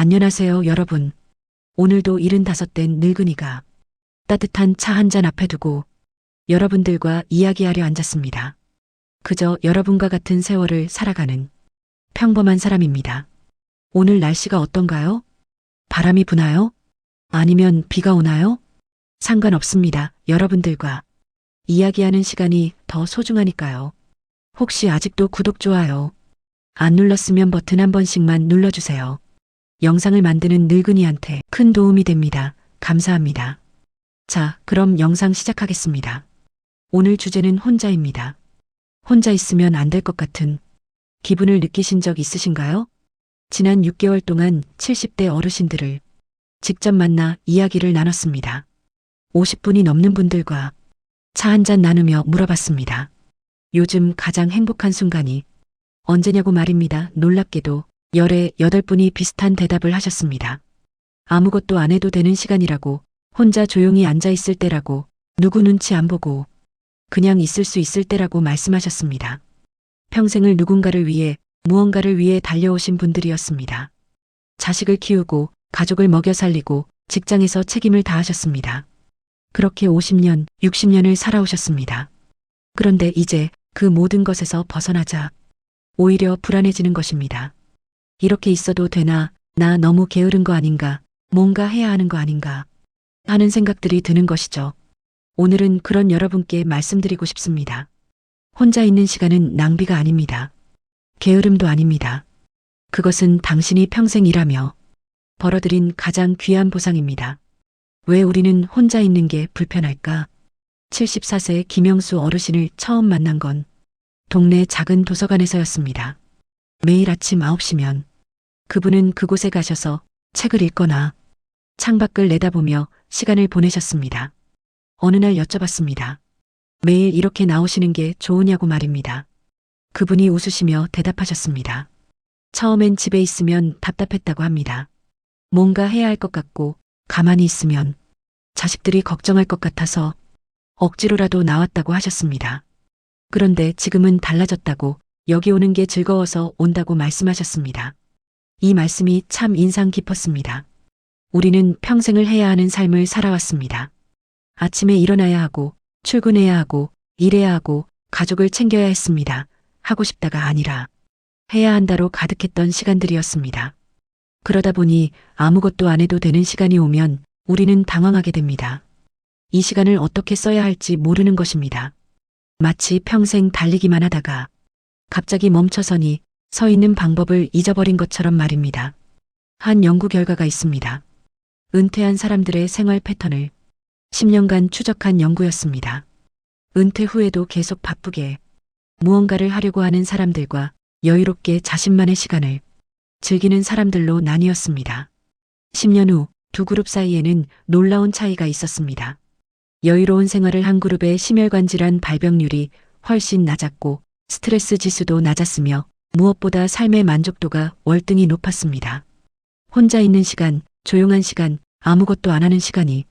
안녕하세요, 여러분. 오늘도 75된 늙은이가 따뜻한 차 한 잔 앞에 두고 여러분들과 이야기하려 앉았습니다. 그저 여러분과 같은 세월을 살아가는 평범한 사람입니다. 오늘 날씨가 어떤가요? 바람이 부나요? 아니면 비가 오나요? 상관없습니다. 여러분들과 이야기하는 시간이 더 소중하니까요. 혹시 아직도 구독, 좋아요 안 눌렀으면 버튼 한 번씩만 눌러주세요. 영상을 만드는 늙은이한테 큰 도움이 됩니다. 감사합니다. 자, 그럼 영상 시작하겠습니다. 오늘 주제는 혼자입니다. 혼자 있으면 안 될 것 같은 기분을 느끼신 적 있으신가요? 지난 6개월 동안 70대 어르신들을 직접 만나 이야기를 나눴습니다. 50분이 넘는 분들과 차 한 잔 나누며 물어봤습니다. 요즘 가장 행복한 순간이 언제냐고 말입니다. 놀랍게도 열에 8분이 비슷한 대답을 하셨습니다. 아무것도 안 해도 되는 시간이라고, 혼자 조용히 앉아 있을 때라고, 누구 눈치 안 보고 그냥 있을 수 있을 때라고 말씀하셨습니다. 평생을 누군가를 위해, 무언가를 위해 달려오신 분들이었습니다. 자식을 키우고 가족을 먹여 살리고 직장에서 책임을 다하셨습니다. 그렇게 50년, 60년을 살아오셨습니다. 그런데 이제 그 모든 것에서 벗어나자 오히려 불안해지는 것입니다. 이렇게 있어도 되나? 나 너무 게으른 거 아닌가? 뭔가 해야 하는 거 아닌가? 하는 생각들이 드는 것이죠. 오늘은 그런 여러분께 말씀드리고 싶습니다. 혼자 있는 시간은 낭비가 아닙니다. 게으름도 아닙니다. 그것은 당신이 평생 일하며 벌어들인 가장 귀한 보상입니다. 왜 우리는 혼자 있는 게 불편할까? 74세 김영수 어르신을 처음 만난 건 동네 작은 도서관에서였습니다. 매일 아침 9시면 그분은 그곳에 가셔서 책을 읽거나 창밖을 내다보며 시간을 보내셨습니다. 어느 날 여쭤봤습니다. 매일 이렇게 나오시는 게 좋으냐고 말입니다. 그분이 웃으시며 대답하셨습니다. 처음엔 집에 있으면 답답했다고 합니다. 뭔가 해야 할 것 같고 가만히 있으면 자식들이 걱정할 것 같아서 억지로라도 나왔다고 하셨습니다. 그런데 지금은 달라졌다고, 여기 오는 게 즐거워서 온다고 말씀하셨습니다. 이 말씀이 참 인상 깊었습니다. 우리는 평생을 해야 하는 삶을 살아왔습니다. 아침에 일어나야 하고, 출근해야 하고, 일해야 하고, 가족을 챙겨야 했습니다. 하고 싶다가 아니라 해야 한다로 가득했던 시간들이었습니다. 그러다 보니 아무것도 안 해도 되는 시간이 오면 우리는 당황하게 됩니다. 이 시간을 어떻게 써야 할지 모르는 것입니다. 마치 평생 달리기만 하다가 갑자기 멈춰서니 서 있는 방법을 잊어버린 것처럼 말입니다. 한 연구 결과가 있습니다. 은퇴한 사람들의 생활 패턴을 10년간 추적한 연구였습니다. 은퇴 후에도 계속 바쁘게 무언가를 하려고 하는 사람들과 여유롭게 자신만의 시간을 즐기는 사람들로 나뉘었습니다. 10년 후 두 그룹 사이에는 놀라운 차이가 있었습니다. 여유로운 생활을 한 그룹의 심혈관 질환 발병률이 훨씬 낮았고 스트레스 지수도 낮았으며 무엇보다 삶의 만족도가 월등히 높았습니다. 혼자 있는 시간, 조용한 시간, 아무것도 안 하는 시간이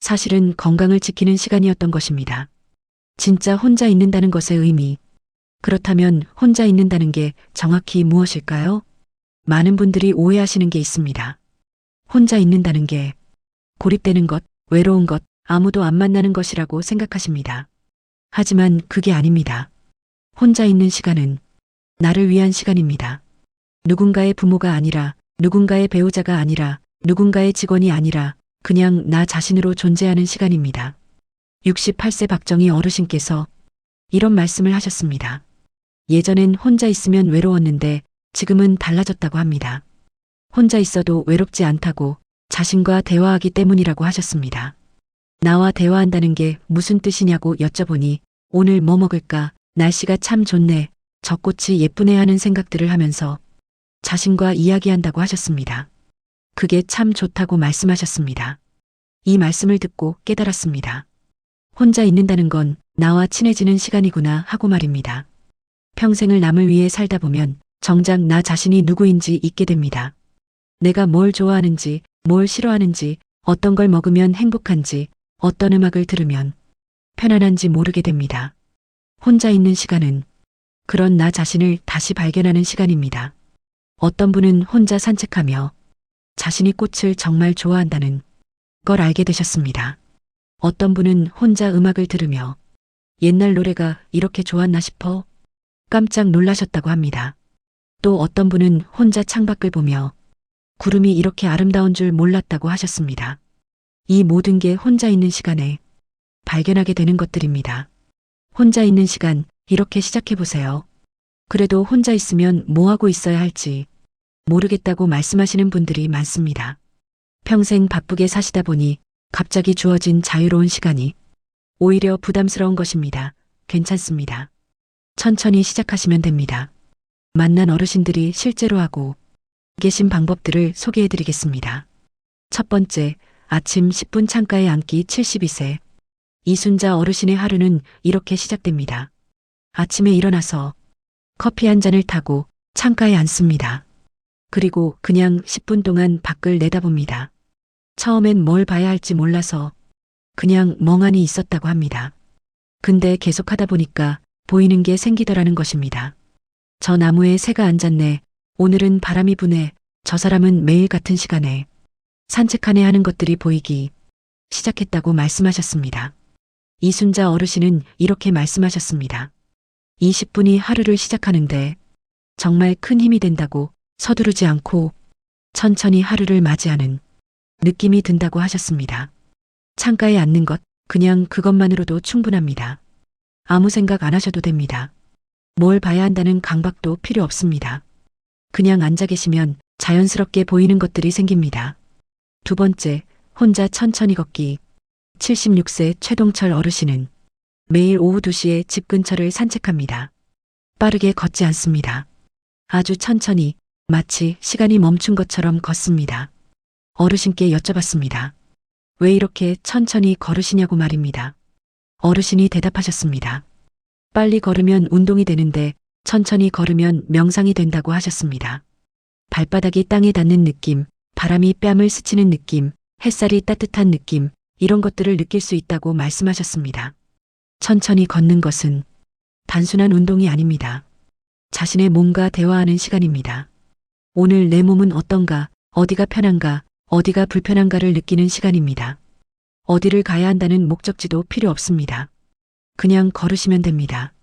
사실은 건강을 지키는 시간이었던 것입니다. 진짜 혼자 있는다는 것의 의미. 그렇다면 혼자 있는다는 게 정확히 무엇일까요? 많은 분들이 오해하시는 게 있습니다. 혼자 있는다는 게 고립되는 것, 외로운 것, 아무도 안 만나는 것이라고 생각하십니다. 하지만 그게 아닙니다. 혼자 있는 시간은 나를 위한 시간입니다. 누군가의 부모가 아니라, 누군가의 배우자가 아니라, 누군가의 직원이 아니라 그냥 나 자신으로 존재하는 시간입니다. 68세 박정희 어르신께서 이런 말씀을 하셨습니다. 예전엔 혼자 있으면 외로웠는데 지금은 달라졌다고 합니다. 혼자 있어도 외롭지 않다고, 자신과 대화하기 때문이라고 하셨습니다. 나와 대화한다는 게 무슨 뜻이냐고 여쭤보니 오늘 뭐 먹을까? 날씨가 참 좋네. 젖꽃이 예쁘네 하는 생각들을 하면서 자신과 이야기한다고 하셨습니다. 그게 참 좋다고 말씀하셨습니다. 이 말씀을 듣고 깨달았습니다. 혼자 있는다는 건 나와 친해지는 시간이구나 하고 말입니다. 평생을 남을 위해 살다 보면 정작 나 자신이 누구인지 잊게 됩니다. 내가 뭘 좋아하는지, 뭘 싫어하는지, 어떤 걸 먹으면 행복한지, 어떤 음악을 들으면 편안한지 모르게 됩니다. 혼자 있는 시간은 그런 나 자신을 다시 발견하는 시간입니다. 어떤 분은 혼자 산책하며 자신이 꽃을 정말 좋아한다는 걸 알게 되셨습니다. 어떤 분은 혼자 음악을 들으며 옛날 노래가 이렇게 좋았나 싶어 깜짝 놀라셨다고 합니다. 또 어떤 분은 혼자 창밖을 보며 구름이 이렇게 아름다운 줄 몰랐다고 하셨습니다. 이 모든 게 혼자 있는 시간에 발견하게 되는 것들입니다. 혼자 있는 시간 이렇게 시작해 보세요. 그래도 혼자 있으면 뭐 하고 있어야 할지 모르겠다고 말씀하시는 분들이 많습니다. 평생 바쁘게 사시다 보니 갑자기 주어진 자유로운 시간이 오히려 부담스러운 것입니다. 괜찮습니다. 천천히 시작하시면 됩니다. 만난 어르신들이 실제로 하고 계신 방법들을 소개해 드리겠습니다. 첫 번째, 아침 10분 창가에 앉기. 72세 이순자 어르신의 하루는 이렇게 시작됩니다. 아침에 일어나서 커피 한 잔을 타고 창가에 앉습니다. 그리고 그냥 10분 동안 밖을 내다봅니다. 처음엔 뭘 봐야 할지 몰라서 그냥 멍하니 있었다고 합니다. 근데 계속 하다 보니까 보이는 게 생기더라는 것입니다. 저 나무에 새가 앉았네. 오늘은 바람이 부네. 저 사람은 매일 같은 시간에 산책하네 하는 것들이 보이기 시작했다고 말씀하셨습니다. 이순자 어르신은 이렇게 말씀하셨습니다. 20분이 하루를 시작하는데 정말 큰 힘이 된다고 서두르지 않고 천천히 하루를 맞이하는 느낌이 든다고 하셨습니다. 창가에 앉는 것, 그냥 그것만으로도 충분합니다. 아무 생각 안 하셔도 됩니다. 뭘 봐야 한다는 강박도 필요 없습니다. 그냥 앉아 계시면 자연스럽게 보이는 것들이 생깁니다. 두 번째, 혼자 천천히 걷기. 76세 최동철 어르신은 매일 오후 2시에 집 근처를 산책합니다. 빠르게 걷지 않습니다. 아주 천천히 마치 시간이 멈춘 것처럼 걷습니다. 어르신께 여쭤봤습니다. 왜 이렇게 천천히 걸으시냐고 말입니다. 어르신이 대답하셨습니다. 빨리 걸으면 운동이 되는데 천천히 걸으면 명상이 된다고 하셨습니다. 발바닥이 땅에 닿는 느낌, 바람이 뺨을 스치는 느낌, 햇살이 따뜻한 느낌, 이런 것들을 느낄 수 있다고 말씀하셨습니다. 천천히 걷는 것은 단순한 운동이 아닙니다. 자신의 몸과 대화하는 시간입니다. 오늘 내 몸은 어떤가, 어디가 편한가, 어디가 불편한가를 느끼는 시간입니다. 어디를 가야 한다는 목적지도 필요 없습니다. 그냥 걸으시면 됩니다.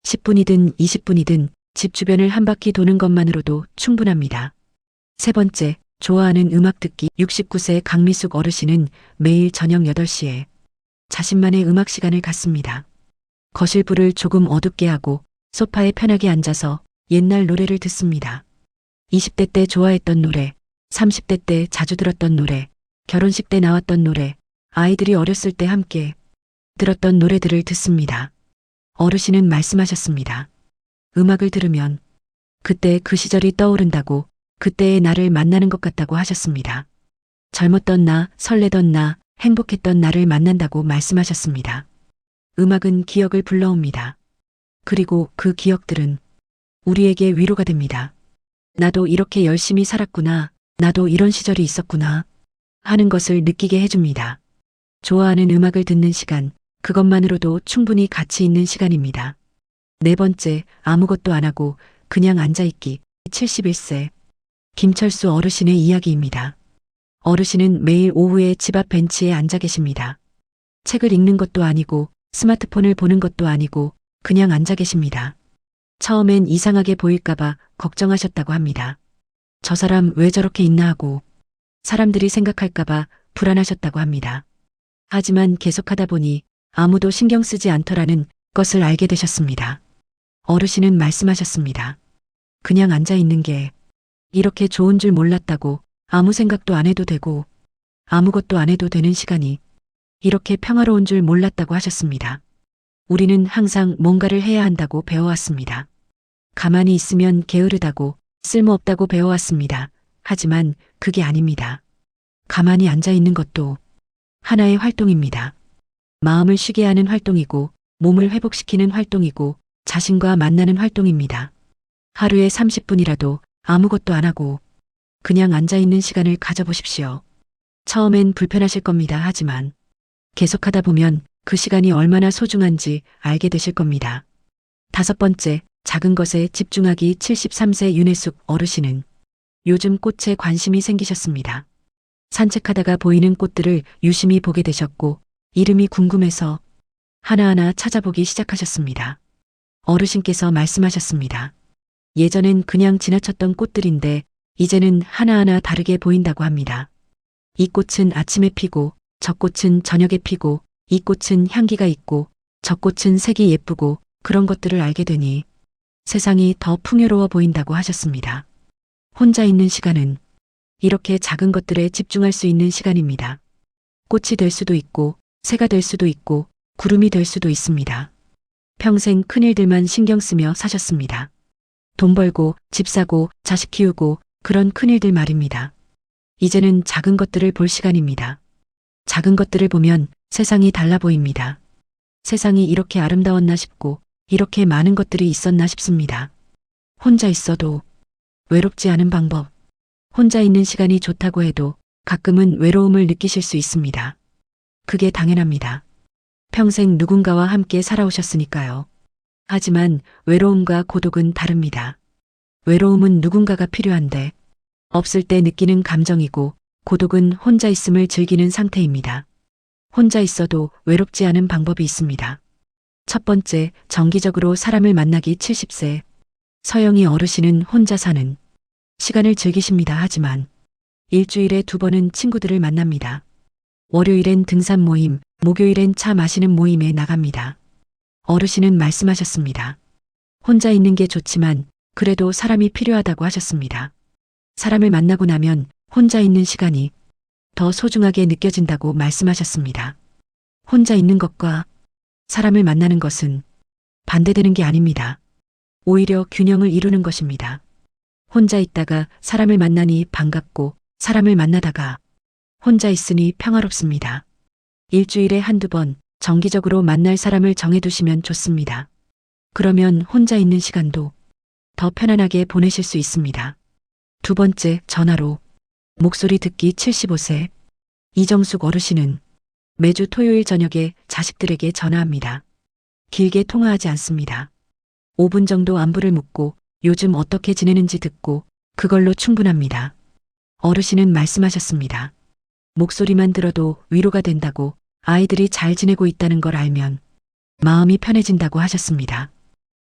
10분이든 20분이든 집 주변을 한 바퀴 도는 것만으로도 충분합니다. 세 번째, 좋아하는 음악 듣기. 69세 강미숙 어르신은 매일 저녁 8시에 자신만의 음악 시간을 갖습니다. 거실 불을 조금 어둡게 하고 소파에 편하게 앉아서 옛날 노래를 듣습니다. 20대 때 좋아했던 노래, 30대 때 자주 들었던 노래, 결혼식 때 나왔던 노래, 아이들이 어렸을 때 함께 들었던 노래들을 듣습니다. 어르신은 말씀하셨습니다. 음악을 들으면 그때 그 시절이 떠오른다고, 그때의 나를 만나는 것 같다고 하셨습니다. 젊었던 나, 설레던 나, 행복했던 나를 만난다고 말씀하셨습니다. 음악은 기억을 불러옵니다. 그리고 그 기억들은 우리에게 위로가 됩니다. 나도 이렇게 열심히 살았구나, 나도 이런 시절이 있었구나 하는 것을 느끼게 해줍니다. 좋아하는 음악을 듣는 시간, 그것만으로도 충분히 가치 있는 시간입니다. 네 번째, 아무것도 안 하고 그냥 앉아있기. 71세 김철수 어르신의 이야기입니다. 어르신은 매일 오후에 집 앞 벤치에 앉아 계십니다. 책을 읽는 것도 아니고 스마트폰을 보는 것도 아니고 그냥 앉아 계십니다. 처음엔 이상하게 보일까봐 걱정하셨다고 합니다. 저 사람 왜 저렇게 있나 하고 사람들이 생각할까봐 불안하셨다고 합니다. 하지만 계속하다 보니 아무도 신경 쓰지 않더라는 것을 알게 되셨습니다. 어르신은 말씀하셨습니다. 그냥 앉아 있는 게 이렇게 좋은 줄 몰랐다고, 아무 생각도 안 해도 되고 아무것도 안 해도 되는 시간이 이렇게 평화로운 줄 몰랐다고 하셨습니다. 우리는 항상 뭔가를 해야 한다고 배워왔습니다. 가만히 있으면 게으르다고, 쓸모없다고 배워왔습니다. 하지만 그게 아닙니다. 가만히 앉아 있는 것도 하나의 활동입니다. 마음을 쉬게 하는 활동이고, 몸을 회복시키는 활동이고, 자신과 만나는 활동입니다. 하루에 30분이라도 아무것도 안 하고 그냥 앉아 있는 시간을 가져보십시오. 처음엔 불편하실 겁니다. 하지만 계속하다 보면 그 시간이 얼마나 소중한지 알게 되실 겁니다. 다섯 번째, 작은 것에 집중하기. 73세 윤혜숙 어르신은 요즘 꽃에 관심이 생기셨습니다. 산책하다가 보이는 꽃들을 유심히 보게 되셨고 이름이 궁금해서 하나하나 찾아보기 시작하셨습니다. 어르신께서 말씀하셨습니다. 예전엔 그냥 지나쳤던 꽃들인데 이제는 하나하나 다르게 보인다고 합니다. 이 꽃은 아침에 피고 저 꽃은 저녁에 피고 이 꽃은 향기가 있고 저 꽃은 색이 예쁘고 그런 것들을 알게 되니 세상이 더 풍요로워 보인다고 하셨습니다. 혼자 있는 시간은 이렇게 작은 것들에 집중할 수 있는 시간입니다. 꽃이 될 수도 있고 새가 될 수도 있고 구름이 될 수도 있습니다. 평생 큰일들만 신경 쓰며 사셨습니다. 돈 벌고 집 사고 자식 키우고 그런 큰일들 말입니다. 이제는 작은 것들을 볼 시간입니다. 작은 것들을 보면 세상이 달라 보입니다. 세상이 이렇게 아름다웠나 싶고 이렇게 많은 것들이 있었나 싶습니다. 혼자 있어도 외롭지 않은 방법. 혼자 있는 시간이 좋다고 해도 가끔은 외로움을 느끼실 수 있습니다. 그게 당연합니다. 평생 누군가와 함께 살아오셨으니까요. 하지만 외로움과 고독은 다릅니다. 외로움은 누군가가 필요한데 없을 때 느끼는 감정이고 고독은 혼자 있음을 즐기는 상태입니다. 혼자 있어도 외롭지 않은 방법이 있습니다. 첫 번째, 정기적으로 사람을 만나기 70세. 서영이 어르신은 혼자 사는 시간을 즐기십니다. 하지만 일주일에 2번은 친구들을 만납니다. 월요일엔 등산 모임, 목요일엔 차 마시는 모임에 나갑니다. 어르신은 말씀하셨습니다. 혼자 있는 게 좋지만 그래도 사람이 필요하다고 하셨습니다. 사람을 만나고 나면 혼자 있는 시간이 더 소중하게 느껴진다고 말씀하셨습니다. 혼자 있는 것과 사람을 만나는 것은 반대되는 게 아닙니다. 오히려 균형을 이루는 것입니다. 혼자 있다가 사람을 만나니 반갑고 사람을 만나다가 혼자 있으니 평화롭습니다. 일주일에 1~2번 정기적으로 만날 사람을 정해두시면 좋습니다. 그러면 혼자 있는 시간도 더 편안하게 보내실 수 있습니다. 두 번째, 전화로 목소리 듣기 75세. 이정숙 어르신은 매주 토요일 저녁에 자식들에게 전화합니다. 길게 통화하지 않습니다. 5분 정도 안부를 묻고 요즘 어떻게 지내는지 듣고 그걸로 충분합니다. 어르신은 말씀하셨습니다. 목소리만 들어도 위로가 된다고, 아이들이 잘 지내고 있다는 걸 알면 마음이 편해진다고 하셨습니다.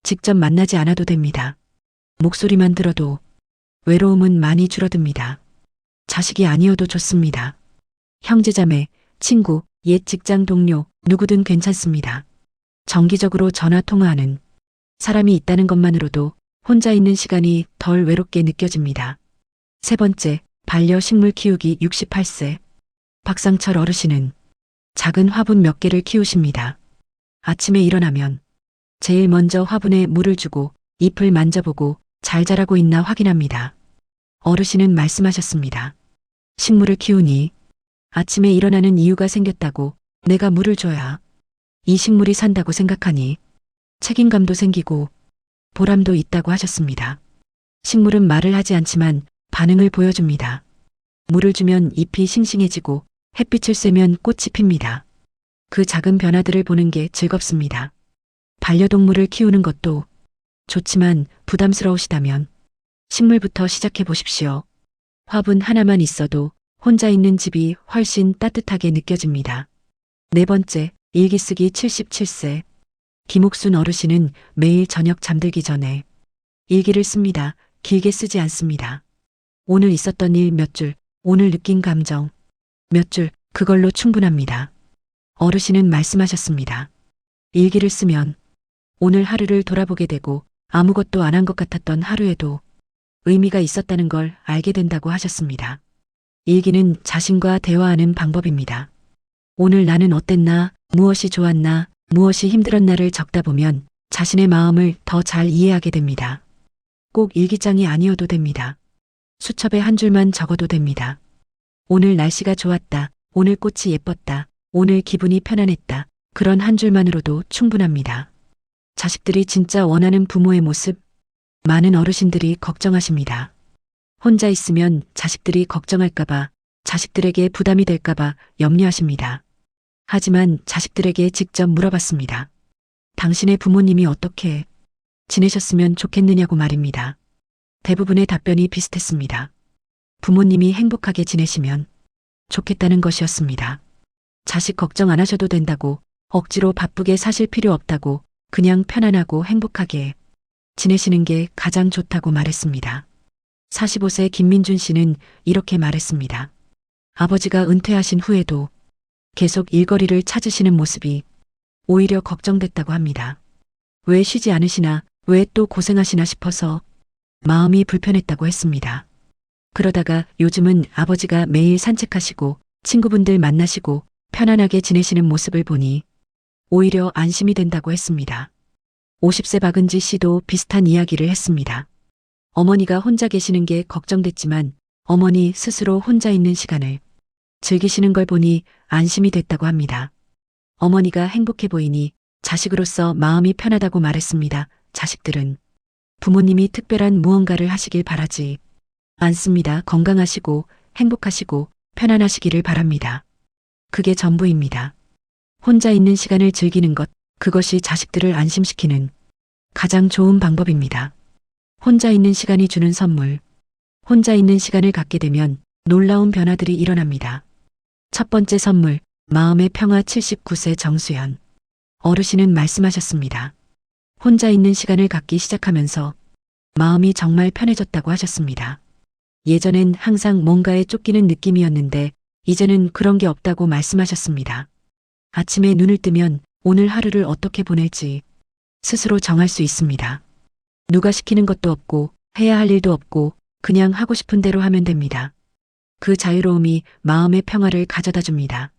직접 만나지 않아도 됩니다. 목소리만 들어도 외로움은 많이 줄어듭니다. 자식이 아니어도 좋습니다. 형제자매, 친구, 옛 직장 동료, 누구든 괜찮습니다. 정기적으로 전화 통화하는 사람이 있다는 것만으로도 혼자 있는 시간이 덜 외롭게 느껴집니다. 세 번째, 반려식물 키우기 68세. 박상철 어르신은 작은 화분 몇 개를 키우십니다. 아침에 일어나면 제일 먼저 화분에 물을 주고 잎을 만져보고 잘 자라고 있나 확인합니다. 어르신은 말씀하셨습니다. 식물을 키우니 아침에 일어나는 이유가 생겼다고, 내가 물을 줘야 이 식물이 산다고 생각하니 책임감도 생기고 보람도 있다고 하셨습니다. 식물은 말을 하지 않지만 반응을 보여줍니다. 물을 주면 잎이 싱싱해지고 햇빛을 쐬면 꽃이 핍니다. 그 작은 변화들을 보는 게 즐겁습니다. 반려동물을 키우는 것도 좋지만 부담스러우시다면 식물부터 시작해 보십시오. 화분 하나만 있어도 혼자 있는 집이 훨씬 따뜻하게 느껴집니다. 네 번째, 일기 쓰기 77세. 김옥순 어르신은 매일 저녁 잠들기 전에 일기를 씁니다. 길게 쓰지 않습니다. 오늘 있었던 일 몇 줄, 오늘 느낀 감정 몇 줄, 그걸로 충분합니다. 어르신은 말씀하셨습니다. 일기를 쓰면 오늘 하루를 돌아보게 되고 아무것도 안 한 것 같았던 하루에도 의미가 있었다는 걸 알게 된다고 하셨습니다. 일기는 자신과 대화하는 방법입니다. 오늘 나는 어땠나, 무엇이 좋았나, 무엇이 힘들었나를 적다 보면 자신의 마음을 더 잘 이해하게 됩니다. 꼭 일기장이 아니어도 됩니다. 수첩에 한 줄만 적어도 됩니다. 오늘 날씨가 좋았다, 오늘 꽃이 예뻤다, 오늘 기분이 편안했다, 그런 한 줄만으로도 충분합니다. 자식들이 진짜 원하는 부모의 모습, 많은 어르신들이 걱정하십니다. 혼자 있으면 자식들이 걱정할까봐, 자식들에게 부담이 될까봐 염려하십니다. 하지만 자식들에게 직접 물어봤습니다. 당신의 부모님이 어떻게 지내셨으면 좋겠느냐고 말입니다. 대부분의 답변이 비슷했습니다. 부모님이 행복하게 지내시면 좋겠다는 것이었습니다. 자식 걱정 안 하셔도 된다고, 억지로 바쁘게 사실 필요 없다고, 그냥 편안하고 행복하게 지내시는 게 가장 좋다고 말했습니다. 45세 김민준 씨는 이렇게 말했습니다. 아버지가 은퇴하신 후에도 계속 일거리를 찾으시는 모습이 오히려 걱정됐다고 합니다. 왜 쉬지 않으시나, 왜 또 고생하시나 싶어서 마음이 불편했다고 했습니다. 그러다가 요즘은 아버지가 매일 산책하시고 친구분들 만나시고 편안하게 지내시는 모습을 보니 오히려 안심이 된다고 했습니다. 50세 박은지 씨도 비슷한 이야기를 했습니다. 어머니가 혼자 계시는 게 걱정됐지만 어머니 스스로 혼자 있는 시간을 즐기시는 걸 보니 안심이 됐다고 합니다. 어머니가 행복해 보이니 자식으로서 마음이 편하다고 말했습니다. 자식들은 부모님이 특별한 무언가를 하시길 바라지 않습니다. 건강하시고 행복하시고 편안하시기를 바랍니다. 그게 전부입니다. 혼자 있는 시간을 즐기는 것, 그것이 자식들을 안심시키는 가장 좋은 방법입니다. 혼자 있는 시간이 주는 선물. 혼자 있는 시간을 갖게 되면 놀라운 변화들이 일어납니다. 첫 번째 선물, 마음의 평화. 79세 정수연 어르신은 말씀하셨습니다. 혼자 있는 시간을 갖기 시작하면서 마음이 정말 편해졌다고 하셨습니다. 예전엔 항상 뭔가에 쫓기는 느낌이었는데 이제는 그런 게 없다고 말씀하셨습니다. 아침에 눈을 뜨면 오늘 하루를 어떻게 보낼지 스스로 정할 수 있습니다. 누가 시키는 것도 없고 해야 할 일도 없고 그냥 하고 싶은 대로 하면 됩니다. 그 자유로움이 마음의 평화를 가져다 줍니다.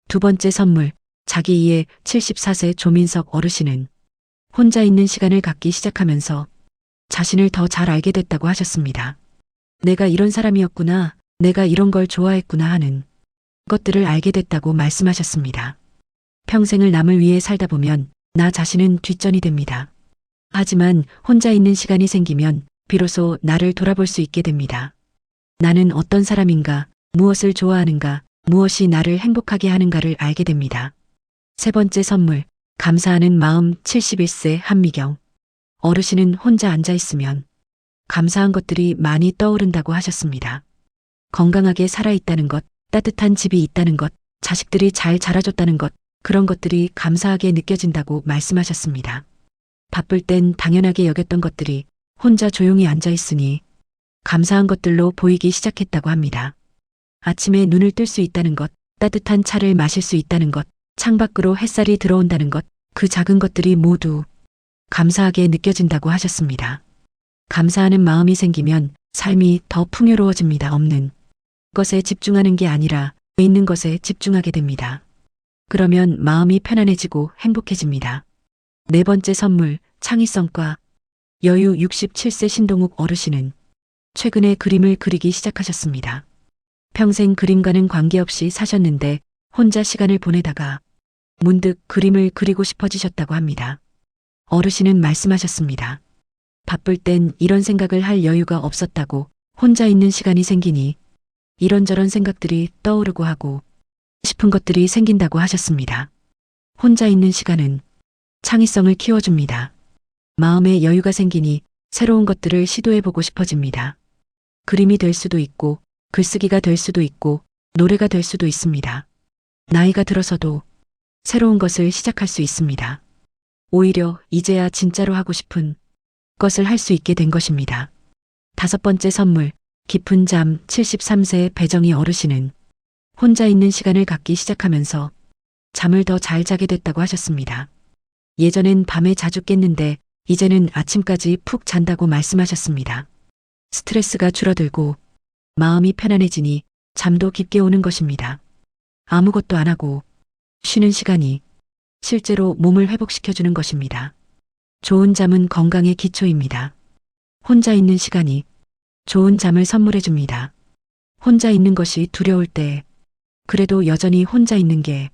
두 번째 선물, 자기 이해. 74세 조민석 어르신은 혼자 있는 시간을 갖기 시작하면서 자신을 더 잘 알게 됐다고 하셨습니다. 내가 이런 사람이었구나, 내가 이런 걸 좋아했구나 하는 것들을 알게 됐다고 말씀하셨습니다. 평생을 남을 위해 살다 보면 나 자신은 뒷전이 됩니다. 하지만 혼자 있는 시간이 생기면 비로소 나를 돌아볼 수 있게 됩니다. 나는 어떤 사람인가, 무엇을 좋아하는가, 무엇이 나를 행복하게 하는가를 알게 됩니다. 세 번째 선물, 감사하는 마음. 71세 한미경 어르신은 혼자 앉아 있으면 감사한 것들이 많이 떠오른다고 하셨습니다. 건강하게 살아있다는 것, 따뜻한 집이 있다는 것, 자식들이 잘 자라줬다는 것, 그런 것들이 감사하게 느껴진다고 말씀하셨습니다. 바쁠 땐 당연하게 여겼던 것들이 혼자 조용히 앉아 있으니 감사한 것들로 보이기 시작했다고 합니다. 아침에 눈을 뜰 수 있다는 것, 따뜻한 차를 마실 수 있다는 것, 창밖으로 햇살이 들어온다는 것, 그 작은 것들이 모두 감사하게 느껴진다고 하셨습니다. 감사하는 마음이 생기면 삶이 더 풍요로워집니다. 없는 것에 집중하는 게 아니라 있는 것에 집중하게 됩니다. 그러면 마음이 편안해지고 행복해집니다. 네 번째 선물, 창의성과 여유. 67세 신동욱 어르신은 최근에 그림을 그리기 시작하셨습니다. 평생 그림과는 관계없이 사셨는데 혼자 시간을 보내다가 문득 그림을 그리고 싶어지셨다고 합니다. 어르신은 말씀하셨습니다. 바쁠 땐 이런 생각을 할 여유가 없었다고, 혼자 있는 시간이 생기니 이런저런 생각들이 떠오르고 하고 싶은 것들이 생긴다고 하셨습니다. 혼자 있는 시간은 창의성을 키워줍니다. 마음에 여유가 생기니 새로운 것들을 시도해보고 싶어집니다. 그림이 될 수도 있고 글쓰기가 될 수도 있고 노래가 될 수도 있습니다. 나이가 들어서도 새로운 것을 시작할 수 있습니다. 오히려 이제야 진짜로 하고 싶은 것을 할 수 있게 된 것입니다. 다섯 번째 선물, 깊은 잠. 73세 배정희 어르신은 혼자 있는 시간을 갖기 시작하면서 잠을 더 잘 자게 됐다고 하셨습니다. 예전엔 밤에 자주 깼는데 이제는 아침까지 푹 잔다고 말씀하셨습니다. 스트레스가 줄어들고 마음이 편안해지니 잠도 깊게 오는 것입니다. 아무것도 안 하고 쉬는 시간이 실제로 몸을 회복시켜주는 것입니다. 좋은 잠은 건강의 기초입니다. 혼자 있는 시간이 좋은 잠을 선물해줍니다. 혼자 있는 것이 두려울 때 그래도 여전히 혼자 있는 게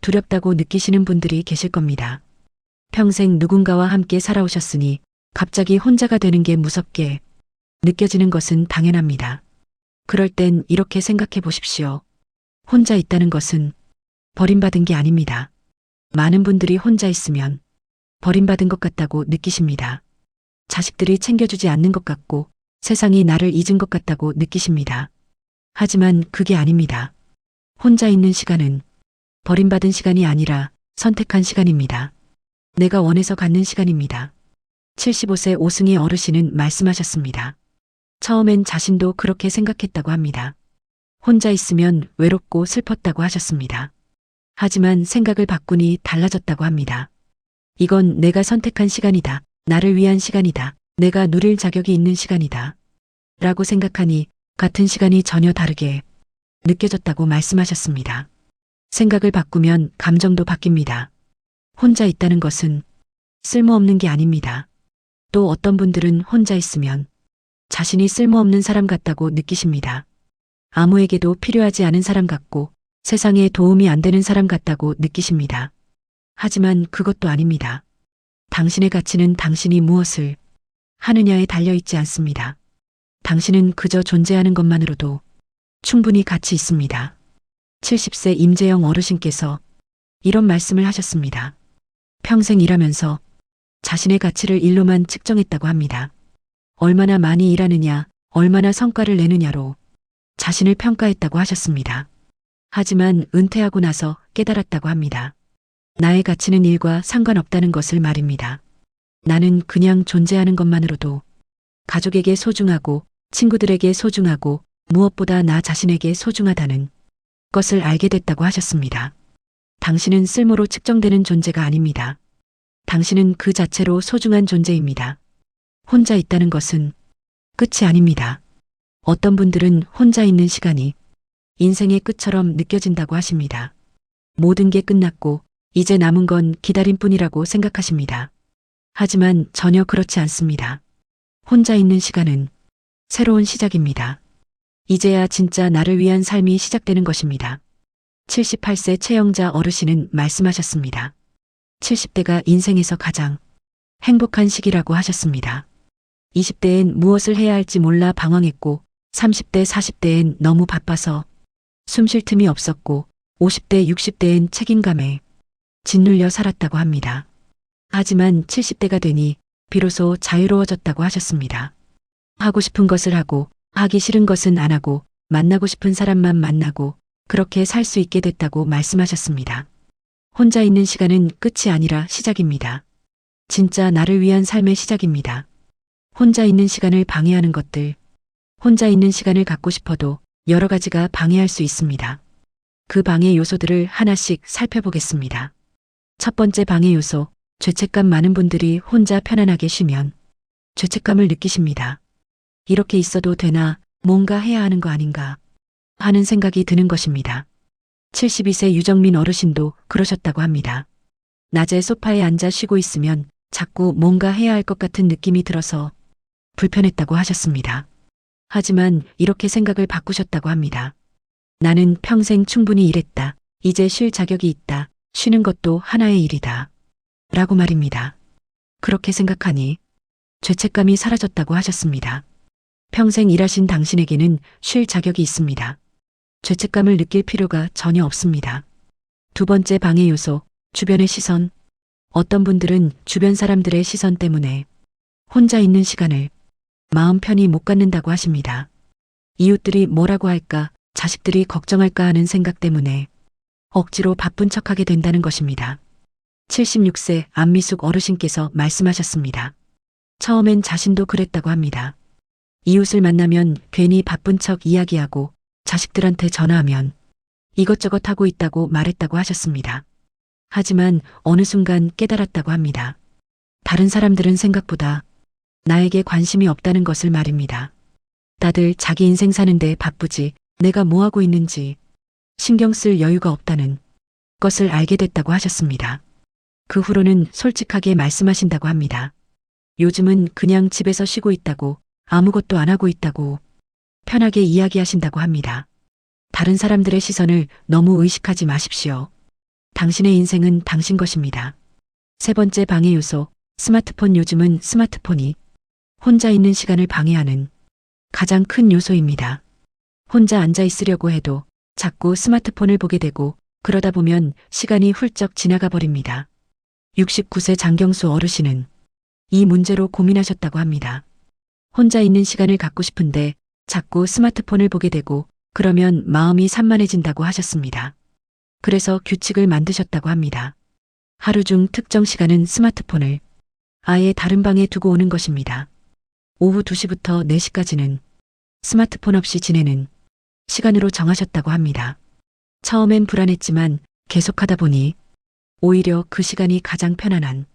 두렵다고 느끼시는 분들이 계실 겁니다. 평생 누군가와 함께 살아오셨으니 갑자기 혼자가 되는 게 무섭게 느껴지는 것은 당연합니다. 그럴 땐 이렇게 생각해 보십시오. 혼자 있다는 것은 버림받은 게 아닙니다. 많은 분들이 혼자 있으면 버림받은 것 같다고 느끼십니다. 자식들이 챙겨주지 않는 것 같고 세상이 나를 잊은 것 같다고 느끼십니다. 하지만 그게 아닙니다. 혼자 있는 시간은 버림받은 시간이 아니라 선택한 시간입니다. 내가 원해서 갖는 시간입니다. 75세 오승희 어르신은 말씀하셨습니다. 처음엔 자신도 그렇게 생각했다고 합니다. 혼자 있으면 외롭고 슬펐다고 하셨습니다. 하지만 생각을 바꾸니 달라졌다고 합니다. 이건 내가 선택한 시간이다. 나를 위한 시간이다. 내가 누릴 자격이 있는 시간이다. 라고 생각하니 같은 시간이 전혀 다르게 느껴졌다고 말씀하셨습니다. 생각을 바꾸면 감정도 바뀝니다. 혼자 있다는 것은 쓸모없는 게 아닙니다. 또 어떤 분들은 혼자 있으면 자신이 쓸모없는 사람 같다고 느끼십니다. 아무에게도 필요하지 않은 사람 같고 세상에 도움이 안 되는 사람 같다고 느끼십니다. 하지만 그것도 아닙니다. 당신의 가치는 당신이 무엇을 하느냐에 달려있지 않습니다. 당신은 그저 존재하는 것만으로도 충분히 가치 있습니다. 70세 임재영 어르신께서 이런 말씀을 하셨습니다. 평생 일하면서 자신의 가치를 일로만 측정했다고 합니다. 얼마나 많이 일하느냐, 얼마나 성과를 내느냐로 자신을 평가했다고 하셨습니다. 하지만 은퇴하고 나서 깨달았다고 합니다. 나의 가치는 일과 상관없다는 것을 말입니다. 나는 그냥 존재하는 것만으로도 가족에게 소중하고 친구들에게 소중하고 무엇보다 나 자신에게 소중하다는 것을 알게 됐다고 하셨습니다. 당신은 쓸모로 측정되는 존재가 아닙니다. 당신은 그 자체로 소중한 존재입니다. 혼자 있다는 것은 끝이 아닙니다. 어떤 분들은 혼자 있는 시간이 인생의 끝처럼 느껴진다고 하십니다. 모든 게 끝났고 이제 남은 건 기다림뿐이라고 생각하십니다. 하지만 전혀 그렇지 않습니다. 혼자 있는 시간은 새로운 시작입니다. 이제야 진짜 나를 위한 삶이 시작되는 것입니다. 78세 최영자 어르신은 말씀하셨습니다. 70대가 인생에서 가장 행복한 시기라고 하셨습니다. 20대엔 무엇을 해야 할지 몰라 방황했고 30대, 40대엔 너무 바빠서 숨 쉴 틈이 없었고 50대, 60대엔 책임감에 짓눌려 살았다고 합니다. 하지만 70대가 되니 비로소 자유로워졌다고 하셨습니다. 하고 싶은 것을 하고 하기 싫은 것은 안 하고 만나고 싶은 사람만 만나고 그렇게 살 수 있게 됐다고 말씀하셨습니다. 혼자 있는 시간은 끝이 아니라 시작입니다. 진짜 나를 위한 삶의 시작입니다. 혼자 있는 시간을 방해하는 것들, 혼자 있는 시간을 갖고 싶어도 여러 가지가 방해할 수 있습니다. 그 방해 요소들을 하나씩 살펴보겠습니다. 첫 번째 방해 요소, 죄책감. 많은 분들이 혼자 편안하게 쉬면 죄책감을 느끼십니다. 이렇게 있어도 되나, 뭔가 해야 하는 거 아닌가 하는 생각이 드는 것입니다. 72세 유정민 어르신도 그러셨다고 합니다. 낮에 소파에 앉아 쉬고 있으면 자꾸 뭔가 해야 할 것 같은 느낌이 들어서 불편했다고 하셨습니다. 하지만 이렇게 생각을 바꾸셨다고 합니다. 나는 평생 충분히 일했다. 이제 쉴 자격이 있다. 쉬는 것도 하나의 일이다. 라고 말입니다. 그렇게 생각하니 죄책감이 사라졌다고 하셨습니다. 평생 일하신 당신에게는 쉴 자격이 있습니다. 죄책감을 느낄 필요가 전혀 없습니다. 두 번째 방해 요소, 주변의 시선. 어떤 분들은 주변 사람들의 시선 때문에 혼자 있는 시간을 마음 편히 못 갖는다고 하십니다. 이웃들이 뭐라고 할까, 자식들이 걱정할까 하는 생각 때문에 억지로 바쁜 척하게 된다는 것입니다. 76세 안미숙 어르신께서 말씀하셨습니다. 처음엔 자신도 그랬다고 합니다. 이웃을 만나면 괜히 바쁜 척 이야기하고 자식들한테 전화하면 이것저것 하고 있다고 말했다고 하셨습니다. 하지만 어느 순간 깨달았다고 합니다. 다른 사람들은 생각보다 나에게 관심이 없다는 것을 말입니다. 다들 자기 인생 사는데 바쁘지 내가 뭐하고 있는지 신경 쓸 여유가 없다는 것을 알게 됐다고 하셨습니다. 그 후로는 솔직하게 말씀하신다고 합니다. 요즘은 그냥 집에서 쉬고 있다고, 아무것도 안 하고 있다고 편하게 이야기하신다고 합니다. 다른 사람들의 시선을 너무 의식하지 마십시오. 당신의 인생은 당신 것입니다. 세 번째 방해 요소, 스마트폰. 요즘은 스마트폰이 혼자 있는 시간을 방해하는 가장 큰 요소입니다. 혼자 앉아 있으려고 해도 자꾸 스마트폰을 보게 되고 그러다 보면 시간이 훌쩍 지나가 버립니다. 69세 장경수 어르신은 이 문제로 고민하셨다고 합니다. 혼자 있는 시간을 갖고 싶은데 자꾸 스마트폰을 보게 되고 그러면 마음이 산만해진다고 하셨습니다. 그래서 규칙을 만드셨다고 합니다. 하루 중 특정 시간은 스마트폰을 아예 다른 방에 두고 오는 것입니다. 오후 2시부터 4시까지는 스마트폰 없이 지내는 시간으로 정하셨다고 합니다. 처음엔 불안했지만 계속하다 보니 오히려 그 시간이 가장 편안한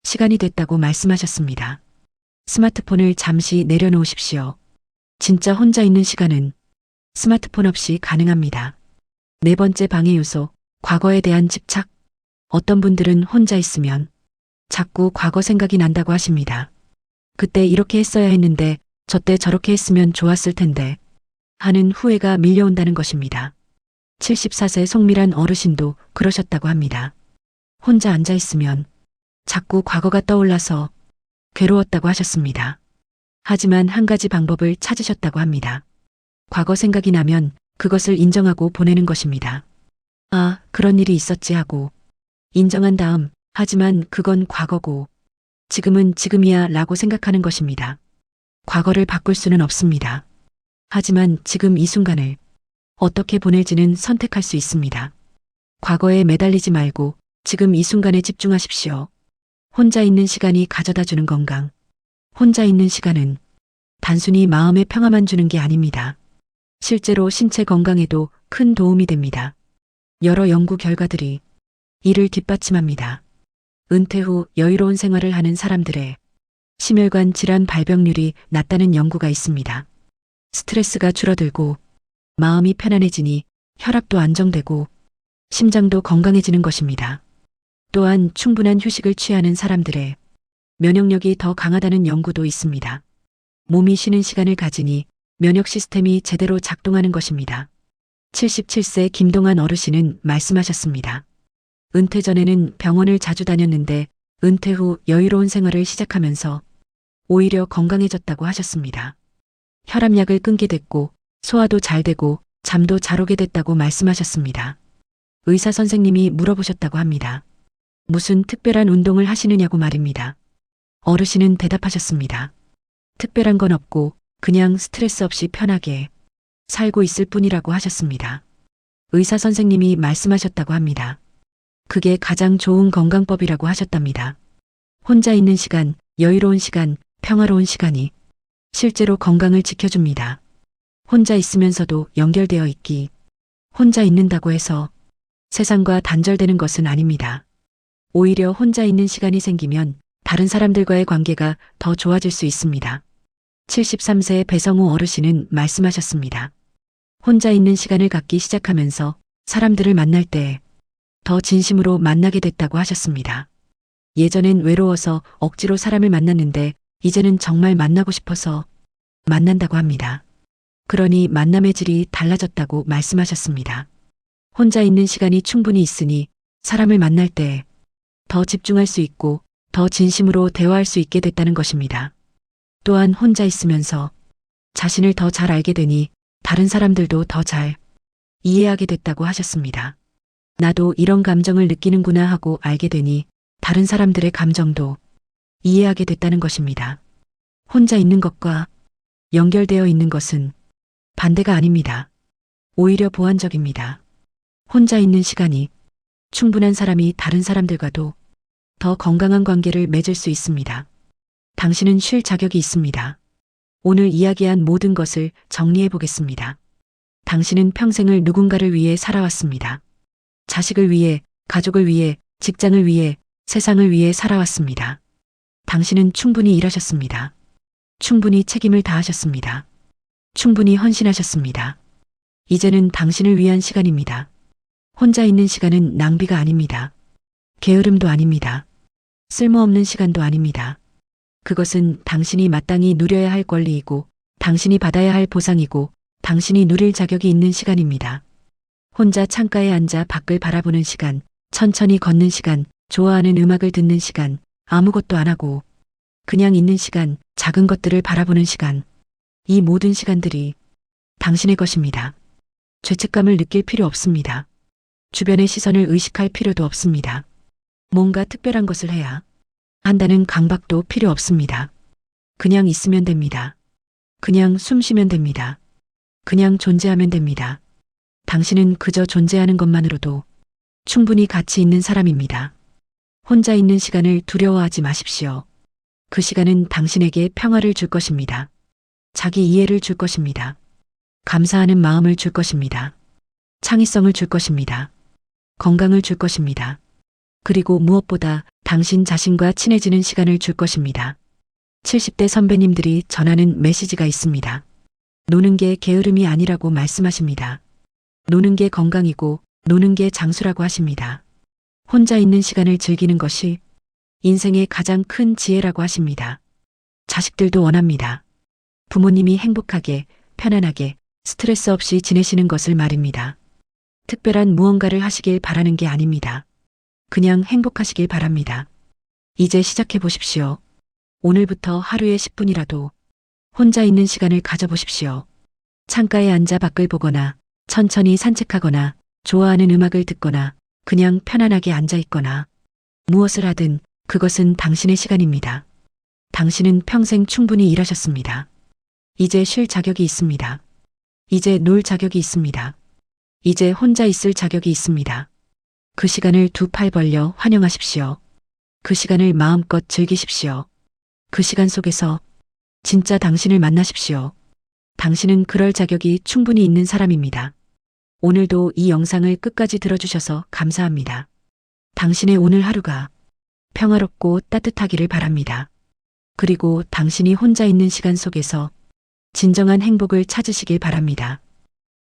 시간이 됐다고 말씀하셨습니다. 스마트폰을 잠시 내려놓으십시오. 진짜 혼자 있는 시간은 스마트폰 없이 가능합니다. 네 번째 방해 요소, 과거에 대한 집착. 어떤 분들은 혼자 있으면 자꾸 과거 생각이 난다고 하십니다. 그때 이렇게 했어야 했는데 저때 저렇게 했으면 좋았을 텐데 하는 후회가 밀려온다는 것입니다. 74세 송미란 어르신도 그러셨다고 합니다. 혼자 앉아 있으면 자꾸 과거가 떠올라서 괴로웠다고 하셨습니다. 하지만 한 가지 방법을 찾으셨다고 합니다. 과거 생각이 나면 그것을 인정하고 보내는 것입니다. 아, 그런 일이 있었지 하고 인정한 다음, 하지만 그건 과거고 지금은 지금이야 라고 생각하는 것입니다. 과거를 바꿀 수는 없습니다. 하지만 지금 이 순간을 어떻게 보낼지는 선택할 수 있습니다. 과거에 매달리지 말고 지금 이 순간에 집중하십시오. 혼자 있는 시간이 가져다 주는 건강. 혼자 있는 시간은 단순히 마음의 평화만 주는 게 아닙니다. 실제로 신체 건강에도 큰 도움이 됩니다. 여러 연구 결과들이 이를 뒷받침합니다. 은퇴 후 여유로운 생활을 하는 사람들의 심혈관 질환 발병률이 낮다는 연구가 있습니다. 스트레스가 줄어들고 마음이 편안해지니 혈압도 안정되고 심장도 건강해지는 것입니다. 또한 충분한 휴식을 취하는 사람들의 면역력이 더 강하다는 연구도 있습니다. 몸이 쉬는 시간을 가지니 면역 시스템이 제대로 작동하는 것입니다. 77세 김동환 어르신은 말씀하셨습니다. 은퇴 전에는 병원을 자주 다녔는데 은퇴 후 여유로운 생활을 시작하면서 오히려 건강해졌다고 하셨습니다. 혈압약을 끊게 됐고 소화도 잘 되고 잠도 잘 오게 됐다고 말씀하셨습니다. 의사 선생님이 물어보셨다고 합니다. 무슨 특별한 운동을 하시느냐고 말입니다. 어르신은 대답하셨습니다. 특별한 건 없고 그냥 스트레스 없이 편하게 살고 있을 뿐이라고 하셨습니다. 의사 선생님이 말씀하셨다고 합니다. 그게 가장 좋은 건강법이라고 하셨답니다. 혼자 있는 시간, 여유로운 시간, 평화로운 시간이 실제로 건강을 지켜줍니다. 혼자 있으면서도 연결되어 있기. 혼자 있는다고 해서 세상과 단절되는 것은 아닙니다. 오히려 혼자 있는 시간이 생기면 다른 사람들과의 관계가 더 좋아질 수 있습니다. 73세 배성우 어르신은 말씀하셨습니다. 혼자 있는 시간을 갖기 시작하면서 사람들을 만날 때 더 진심으로 만나게 됐다고 하셨습니다. 예전엔 외로워서 억지로 사람을 만났는데 이제는 정말 만나고 싶어서 만난다고 합니다. 그러니 만남의 질이 달라졌다고 말씀하셨습니다. 혼자 있는 시간이 충분히 있으니 사람을 만날 때 더 집중할 수 있고 더 진심으로 대화할 수 있게 됐다는 것입니다. 또한 혼자 있으면서 자신을 더 잘 알게 되니 다른 사람들도 더 잘 이해하게 됐다고 하셨습니다. 나도 이런 감정을 느끼는구나 하고 알게 되니 다른 사람들의 감정도 이해하게 됐다는 것입니다. 혼자 있는 것과 연결되어 있는 것은 반대가 아닙니다. 오히려 보완적입니다. 혼자 있는 시간이 충분한 사람이 다른 사람들과도 더 건강한 관계를 맺을 수 있습니다. 당신은 쉴 자격이 있습니다. 오늘 이야기한 모든 것을 정리해 보겠습니다. 당신은 평생을 누군가를 위해 살아왔습니다. 자식을 위해, 가족을 위해, 직장을 위해, 세상을 위해 살아왔습니다. 당신은 충분히 일하셨습니다. 충분히 책임을 다하셨습니다. 충분히 헌신하셨습니다. 이제는 당신을 위한 시간입니다. 혼자 있는 시간은 낭비가 아닙니다. 게으름도 아닙니다. 쓸모없는 시간도 아닙니다. 그것은 당신이 마땅히 누려야 할 권리이고 당신이 받아야 할 보상이고 당신이 누릴 자격이 있는 시간입니다. 혼자 창가에 앉아 밖을 바라보는 시간, 천천히 걷는 시간, 좋아하는 음악을 듣는 시간, 아무것도 안 하고 그냥 있는 시간, 작은 것들을 바라보는 시간. 이 모든 시간들이 당신의 것입니다. 죄책감을 느낄 필요 없습니다. 주변의 시선을 의식할 필요도 없습니다. 뭔가 특별한 것을 해야 한다는 강박도 필요 없습니다. 그냥 있으면 됩니다. 그냥 숨 쉬면 됩니다. 그냥 존재하면 됩니다. 당신은 그저 존재하는 것만으로도 충분히 가치 있는 사람입니다. 혼자 있는 시간을 두려워하지 마십시오. 그 시간은 당신에게 평화를 줄 것입니다. 자기 이해를 줄 것입니다. 감사하는 마음을 줄 것입니다. 창의성을 줄 것입니다. 건강을 줄 것입니다. 그리고 무엇보다 당신 자신과 친해지는 시간을 줄 것입니다. 70대 선배님들이 전하는 메시지가 있습니다. 노는 게 게으름이 아니라고 말씀하십니다. 노는 게 건강이고 노는 게 장수라고 하십니다. 혼자 있는 시간을 즐기는 것이 인생의 가장 큰 지혜라고 하십니다. 자식들도 원합니다. 부모님이 행복하게, 편안하게, 스트레스 없이 지내시는 것을 말입니다. 특별한 무언가를 하시길 바라는 게 아닙니다. 그냥 행복하시길 바랍니다. 이제 시작해 보십시오. 오늘부터 하루에 10분이라도 혼자 있는 시간을 가져보십시오. 창가에 앉아 밖을 보거나 천천히 산책하거나 좋아하는 음악을 듣거나 그냥 편안하게 앉아 있거나 무엇을 하든 그것은 당신의 시간입니다. 당신은 평생 충분히 일하셨습니다. 이제 쉴 자격이 있습니다. 이제 놀 자격이 있습니다. 이제 혼자 있을 자격이 있습니다. 그 시간을 두 팔 벌려 환영하십시오. 그 시간을 마음껏 즐기십시오. 그 시간 속에서 진짜 당신을 만나십시오. 당신은 그럴 자격이 충분히 있는 사람입니다. 오늘도 이 영상을 끝까지 들어주셔서 감사합니다. 당신의 오늘 하루가 평화롭고 따뜻하기를 바랍니다. 그리고 당신이 혼자 있는 시간 속에서 진정한 행복을 찾으시길 바랍니다.